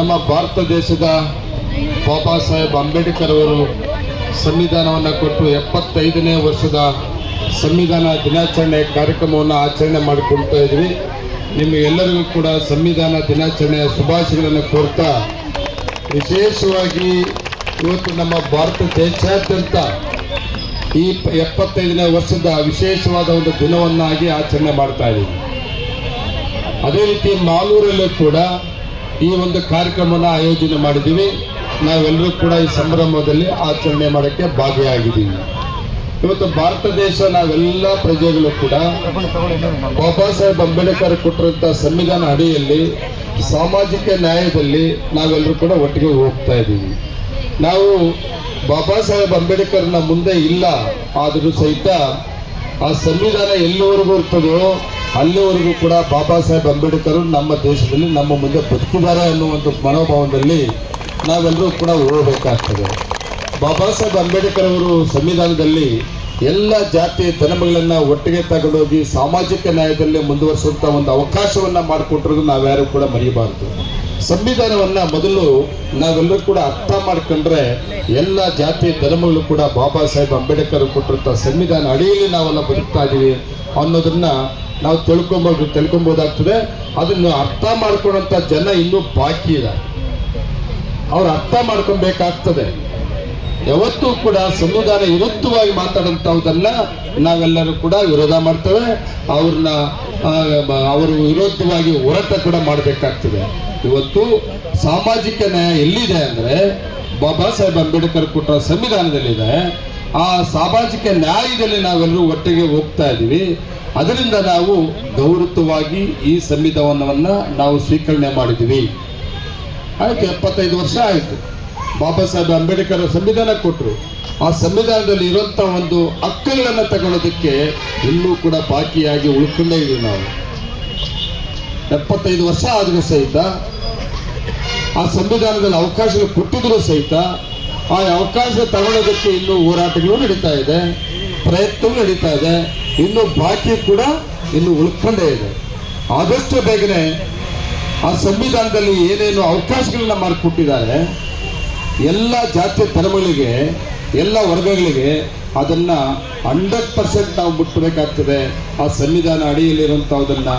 ನಮ್ಮ ಭಾರತ ದೇಶದ ಬಾಬಾ ಸಾಹೇಬ್ ಅಂಬೇಡ್ಕರ್ ಅವರು ಸಂವಿಧಾನವನ್ನು ಕೊಟ್ಟು 75ನೇ ವರ್ಷದ ಸಂವಿಧಾನ ದಿನಾಚರಣೆ ಕಾರ್ಯಕ್ರಮವನ್ನು ಆಚರಣೆ ಮಾಡಿಕೊಳ್ತಾ ಇದ್ವಿ. ನಿಮಗೆಲ್ಲರಿಗೂ ಕೂಡ ಸಂವಿಧಾನ ದಿನಾಚರಣೆಯ ಶುಭಾಶಯಗಳನ್ನು ಕೋರ್ತಾ, ವಿಶೇಷವಾಗಿ ಇವತ್ತು ನಮ್ಮ ಭಾರತ ದೇಶಾದ್ಯಂತ ಈ 75ನೇ ವರ್ಷದ ವಿಶೇಷವಾದ ಒಂದು ದಿನವನ್ನಾಗಿ ಆಚರಣೆ ಮಾಡ್ತಾ ಇದ್ದೀವಿ. ಅದೇ ರೀತಿ ಮಾಲೂರಲ್ಲೂ ಕೂಡ ಈ ಒಂದು ಕಾರ್ಯಕ್ರಮವನ್ನು ಆಯೋಜನೆ ಮಾಡಿದ್ದೀವಿ. ನಾವೆಲ್ಲರೂ ಕೂಡ ಈ ಸಂಭ್ರಮದಲ್ಲಿ ಆಚರಣೆ ಮಾಡೋಕ್ಕೆ ಭಾಗಿಯಾಗಿದ್ದೀವಿ. ಇವತ್ತು ಭಾರತ ದೇಶ ನಾವೆಲ್ಲ ಪ್ರಜೆಗಳು ಕೂಡ ಬಾಬಾ ಸಾಹೇಬ್ ಅಂಬೇಡ್ಕರ್ ಕೊಟ್ಟಿರುವಂಥ ಸಂವಿಧಾನ ಅಡಿಯಲ್ಲಿ ಸಾಮಾಜಿಕ ನ್ಯಾಯದಲ್ಲಿ ನಾವೆಲ್ಲರೂ ಕೂಡ ಒಟ್ಟಿಗೆ ಹೋಗ್ತಾ ಇದ್ದೀವಿ. ನಾವು ಬಾಬಾ ಸಾಹೇಬ್ ಅಂಬೇಡ್ಕರ್ನ ಮುಂದೆ ಇಲ್ಲ ಆದರೂ ಸಹಿತ ಆ ಸಂವಿಧಾನ ಎಲ್ಲಿವರೆಗೂ ಇರ್ತದೋ ಅಲ್ಲಿವರೆಗೂ ಕೂಡ ಬಾಬಾ ಸಾಹೇಬ್ ಅಂಬೇಡ್ಕರ್ ನಮ್ಮ ದೇಶದಲ್ಲಿ ನಮ್ಮ ಮುಂದೆ ಬದುಕಿದ್ದಾರೆ ಅನ್ನುವಂಥ ಮನೋಭಾವದಲ್ಲಿ ನಾವೆಲ್ಲರೂ ಕೂಡ ಹೋಗಬೇಕಾಗ್ತದೆ. ಬಾಬಾ ಸಾಹೇಬ್ ಅಂಬೇಡ್ಕರ್ ಅವರು ಸಂವಿಧಾನದಲ್ಲಿ ಎಲ್ಲ ಜಾತಿ ಧರ್ಮಗಳನ್ನು ಒಟ್ಟಿಗೆ ತಗೊಂಡೋಗಿ ಸಾಮಾಜಿಕ ನ್ಯಾಯದಲ್ಲಿ ಮುಂದುವರಿಸುವಂಥ ಒಂದು ಅವಕಾಶವನ್ನು ಮಾಡಿಕೊಟ್ಟಿರೋದು ನಾವ್ಯಾರು ಕೂಡ ಮರೆಯಬಾರದು. ಸಂವಿಧಾನವನ್ನು ಮೊದಲು ನಾವೆಲ್ಲರೂ ಕೂಡ ಅರ್ಥ ಮಾಡ್ಕೊಂಡ್ರೆ ಎಲ್ಲ ಜಾತಿ ಧರ್ಮಗಳು ಕೂಡ ಬಾಬಾ ಸಾಹೇಬ್ ಅಂಬೇಡ್ಕರ್ ಕೊಟ್ಟಿರುವಂಥ ಸಂವಿಧಾನ ಅಡಿಯಲ್ಲಿ ನಾವೆಲ್ಲ ಬದುಕ್ತಾ ಇದ್ದೀವಿ ಅನ್ನೋದನ್ನ ನಾವು ತಿಳ್ಕೊಬೋದಾಗ್ತದೆ. ಅದನ್ನು ಅರ್ಥ ಮಾಡ್ಕೊಳ್ಳೋಂಥ ಜನ ಇನ್ನೂ ಬಾಕಿ ಇದೆ. ಅವ್ರು ಅರ್ಥ ಮಾಡ್ಕೊಬೇಕಾಗ್ತದೆ. ಯಾವತ್ತೂ ಕೂಡ ಸಂವಿಧಾನ ವಿರುದ್ಧವಾಗಿ ಮಾತಾಡೋಂಥದ್ದನ್ನ ನಾವೆಲ್ಲರೂ ಕೂಡ ವಿರೋಧ ಮಾಡ್ತೇವೆ. ಅವರು ವಿರೋಧವಾಗಿ ಹೋರಾಟ ಕೂಡ ಮಾಡಬೇಕಾಗ್ತದೆ. ಇವತ್ತು ಸಾಮಾಜಿಕ ನ್ಯಾಯ ಎಲ್ಲಿದೆ ಅಂದರೆ ಬಾಬಾ ಸಾಹೇಬ್ ಅಂಬೇಡ್ಕರ್ ಕೊಟ್ಟ ಸಂವಿಧಾನದಲ್ಲಿದೆ. ಆ ಸಾಮಾಜಿಕ ನ್ಯಾಯದಲ್ಲಿ ನಾವೆಲ್ಲರೂ ಒಟ್ಟಿಗೆ ಹೋಗ್ತಾ ಇದ್ದೀವಿ. ಅದರಿಂದ ನಾವು ಗೌರವವಾಗಿ ಈ ಸಂವಿಧಾನವನ್ನು ನಾವು ಸ್ವೀಕರಣೆ ಮಾಡಿದ್ದೀವಿ. ಆಯ್ತು, 75 ವರ್ಷ ಆಯಿತು. ಬಾಬಾ ಸಾಹೇಬ್ ಅಂಬೇಡ್ಕರ್ ಸಂವಿಧಾನ ಕೊಟ್ಟರು. ಆ ಸಂವಿಧಾನದಲ್ಲಿ ಇರುವಂಥ ಒಂದು ಹಕ್ಕುಗಳನ್ನು ತಗೊಳ್ಳೋದಕ್ಕೆ ಇನ್ನೂ ಕೂಡ ಬಾಕಿಯಾಗಿ ಉಳ್ಕೊಂಡೇ ಇದ್ದೀವಿ. ನಾವು 75 ವರ್ಷ ಆದರೂ ಸಹಿತ ಆ ಸಂವಿಧಾನದಲ್ಲಿ ಅವಕಾಶಗಳು ಕೊಟ್ಟಿದ್ರು ಸಹಿತ ಆ ಅವಕಾಶ ತಗೊಳ್ಳೋದಕ್ಕೆ ಇನ್ನೂ ಹೋರಾಟಗಳು ನಡೀತಾ ಇದೆ, ಪ್ರಯತ್ನಗಳು ನಡೀತಾ ಇದೆ. ಇನ್ನೂ ಬಾಕಿ ಕೂಡ ಇನ್ನೂ ಉಳ್ಕೊಂಡೇ ಇದೆ. ಆದಷ್ಟು ಬೇಗನೆ ಆ ಸಂವಿಧಾನದಲ್ಲಿ ಏನೇನು ಅವಕಾಶಗಳನ್ನ ಮಾಡಿಕೊಟ್ಟಿದ್ದಾರೆ ಎಲ್ಲ ಜಾತಿ ಧರ್ಮಗಳಿಗೆ, ಎಲ್ಲ ವರ್ಗಗಳಿಗೆ, ಅದನ್ನು 100% ನಾವು ಮುಟ್ಟಬೇಕಾಗ್ತದೆ. ಆ ಸಂವಿಧಾನ ಅಡಿಯಲ್ಲಿರುವಂಥದ್ದನ್ನು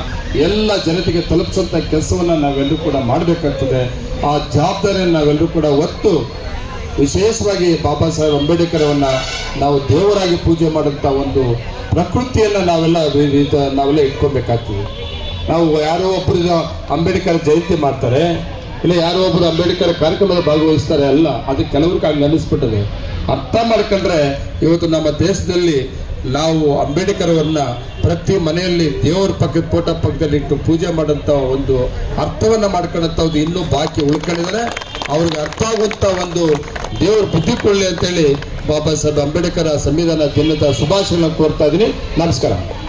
ಎಲ್ಲ ಜನತೆಗೆ ತಲುಪಿಸುವಂಥ ಕೆಲಸವನ್ನು ನಾವೆಲ್ಲರೂ ಕೂಡ ಮಾಡಬೇಕಾಗ್ತದೆ. ಆ ಜವಾಬ್ದಾರಿಯನ್ನು ನಾವೆಲ್ಲರೂ ಕೂಡ ಹೊತ್ತು ವಿಶೇಷವಾಗಿ ಬಾಬಾ ಸಾಹೇಬ್ ಅಂಬೇಡ್ಕರವನ್ನು ನಾವು ದೇವರಾಗಿ ಪೂಜೆ ಮಾಡುವಂಥ ಒಂದು ಪ್ರಕೃತಿಯನ್ನು ನಾವೆಲ್ಲ ಇಟ್ಕೊಬೇಕಾಗ್ತದೆ. ನಾವು ಯಾರೋ ಒಬ್ಬರು ಅಂಬೇಡ್ಕರ್ ಜಯಂತಿ ಮಾಡ್ತಾರೆ, ಇಲ್ಲ ಯಾರೋ ಒಬ್ಬರು ಅಂಬೇಡ್ಕರ್ ಕಾರ್ಯಕ್ರಮದ ಭಾಗವಹಿಸ್ತಾರೆ, ಅಲ್ಲ, ಅದಕ್ಕೆ ಕೆಲವ್ರಿಗೆ ಹಂಗೆ ಅನ್ನಿಸ್ಬಿಟ್ಟದೆ. ಅರ್ಥ ಮಾಡ್ಕೊಂಡ್ರೆ ಇವತ್ತು ನಮ್ಮ ದೇಶದಲ್ಲಿ ನಾವು ಅಂಬೇಡ್ಕರ್ ಅವರನ್ನ ಪ್ರತಿ ಮನೆಯಲ್ಲಿ ದೇವರ ಪಕ್ಕದ ಫೋಟೋ ಪಕ್ಕದಲ್ಲಿ ಇಟ್ಟು ಪೂಜೆ ಮಾಡೋಂಥ ಒಂದು ಅರ್ಥವನ್ನು ಮಾಡ್ಕೊಳ್ಳೋಂಥದ್ದು ಇನ್ನೂ ಬಾಕಿ ಉಳ್ಕೊಂಡಿದ್ದಾರೆ. ಅವ್ರಿಗೆ ಅರ್ಥ ಆಗುವಂಥ ಒಂದು ದೇವ್ರ ಬುದ್ಧಿ ಕೊಡಲಿ ಅಂತೇಳಿ ಬಾಬಾ ಸಾಹೇಬ್ ಅಂಬೇಡ್ಕರ್ ಸಂವಿಧಾನ ದಿನದ ಶುಭಾಶಯಗಳನ್ನು ಕೋರ್ತಾ ಇದ್ದೀನಿ. ನಮಸ್ಕಾರ.